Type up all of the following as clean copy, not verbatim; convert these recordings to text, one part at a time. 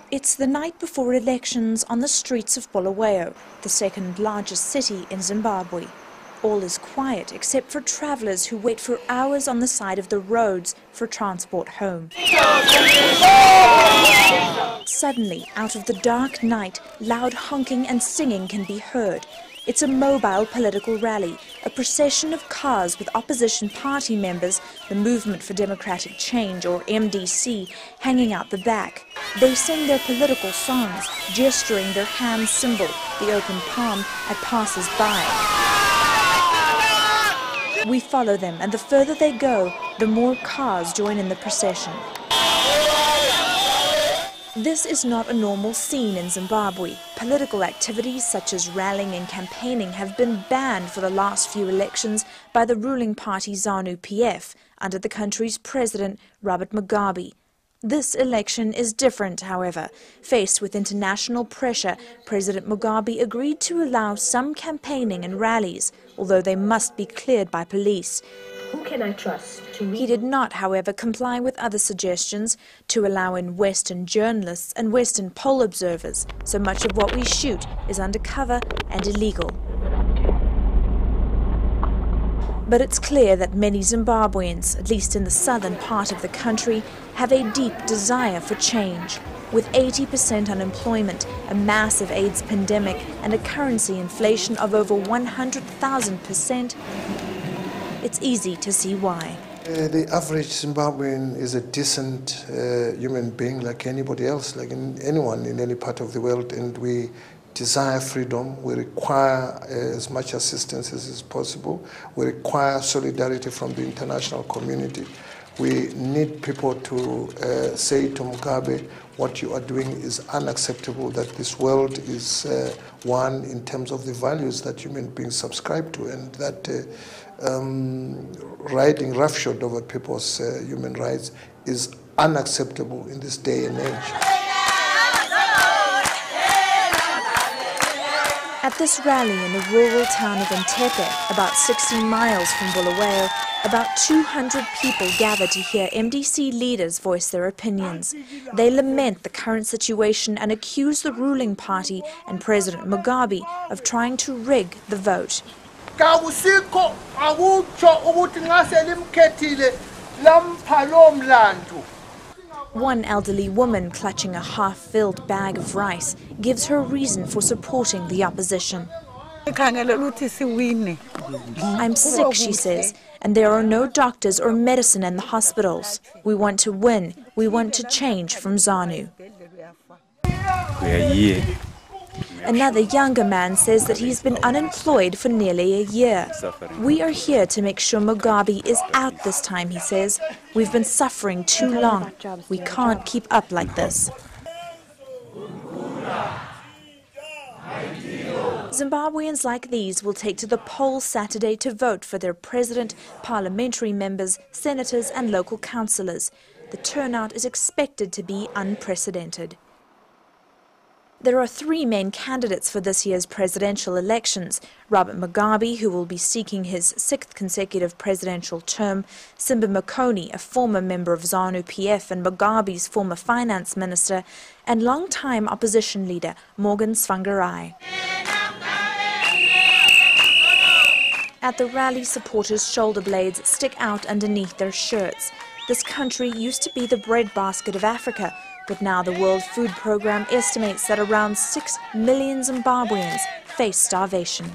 It's the night before elections on the streets of Bulawayo, the second largest city in Zimbabwe. All is quiet except for travellers who wait for hours on the side of the roads for transport home. Suddenly, out of the dark night, loud honking and singing can be heard. It's a mobile political rally, a procession of cars with opposition party members, the Movement for Democratic Change, or MDC, hanging out the back. They sing their political songs, gesturing their hand symbol, the open palm, at passers-by. We follow them, and the further they go, the more cars join in the procession. This is not a normal scene in Zimbabwe. Political activities such as rallying and campaigning have been banned for the last few elections by the ruling party ZANU-PF under the country's president, Robert Mugabe. This election is different, however. Faced with international pressure, President Mugabe agreed to allow some campaigning and rallies, although they must be cleared by police. Who can I trust? He did not, however, comply with other suggestions to allow in Western journalists and Western poll observers, so much of what we shoot is undercover and illegal. But it's clear that many Zimbabweans, at least in the southern part of the country, have a deep desire for change. With 80% unemployment, a massive AIDS pandemic and a currency inflation of over 100,000%, it's easy to see why. The average Zimbabwean is a decent human being like anybody else, like anyone in any part of the world, and we desire freedom. We require as much assistance as is possible. We require solidarity from the international community. We need people to say to Mugabe, what you are doing is unacceptable, that this world is one in terms of the values that human beings subscribe to, and that riding roughshod over people's human rights is unacceptable in this day and age. At this rally in the rural town of Ntepe, about 60 miles from Bulawayo, about 200 people gather to hear MDC leaders voice their opinions. They lament the current situation and accuse the ruling party and President Mugabe of trying to rig the vote. One elderly woman clutching a half-filled bag of rice gives her reason for supporting the opposition. I'm sick, she says, and there are no doctors or medicine in the hospitals. We want to win. We want to change from ZANU. Another younger man says that he's been unemployed for nearly a year. We are here to make sure Mugabe is out this time, he says. We've been suffering too long. We can't keep up like this. Zimbabweans like these will take to the polls Saturday to vote for their president, parliamentary members, senators and local councillors. The turnout is expected to be unprecedented. There are three main candidates for this year's presidential elections: Robert Mugabe, who will be seeking his 6th consecutive presidential term, Simba Makoni, a former member of ZANU-PF and Mugabe's former finance minister, and long-time opposition leader Morgan Tsvangirai. At the rally, supporters' shoulder blades stick out underneath their shirts. This country used to be the breadbasket of Africa, but now the World Food Programme estimates that around 6 million Zimbabweans face starvation.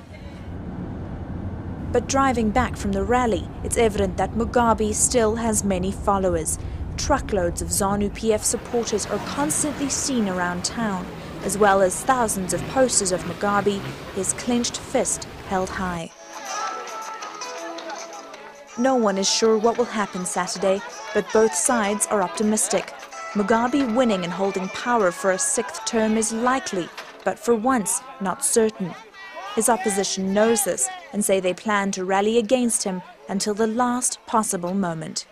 But driving back from the rally, it's evident that Mugabe still has many followers. Truckloads of ZANU-PF supporters are constantly seen around town, as well as thousands of posters of Mugabe, his clenched fist held high. No one is sure what will happen Saturday, but both sides are optimistic. Mugabe winning and holding power for a 6th term is likely, but for once not certain. His opposition knows this and say they plan to rally against him until the last possible moment.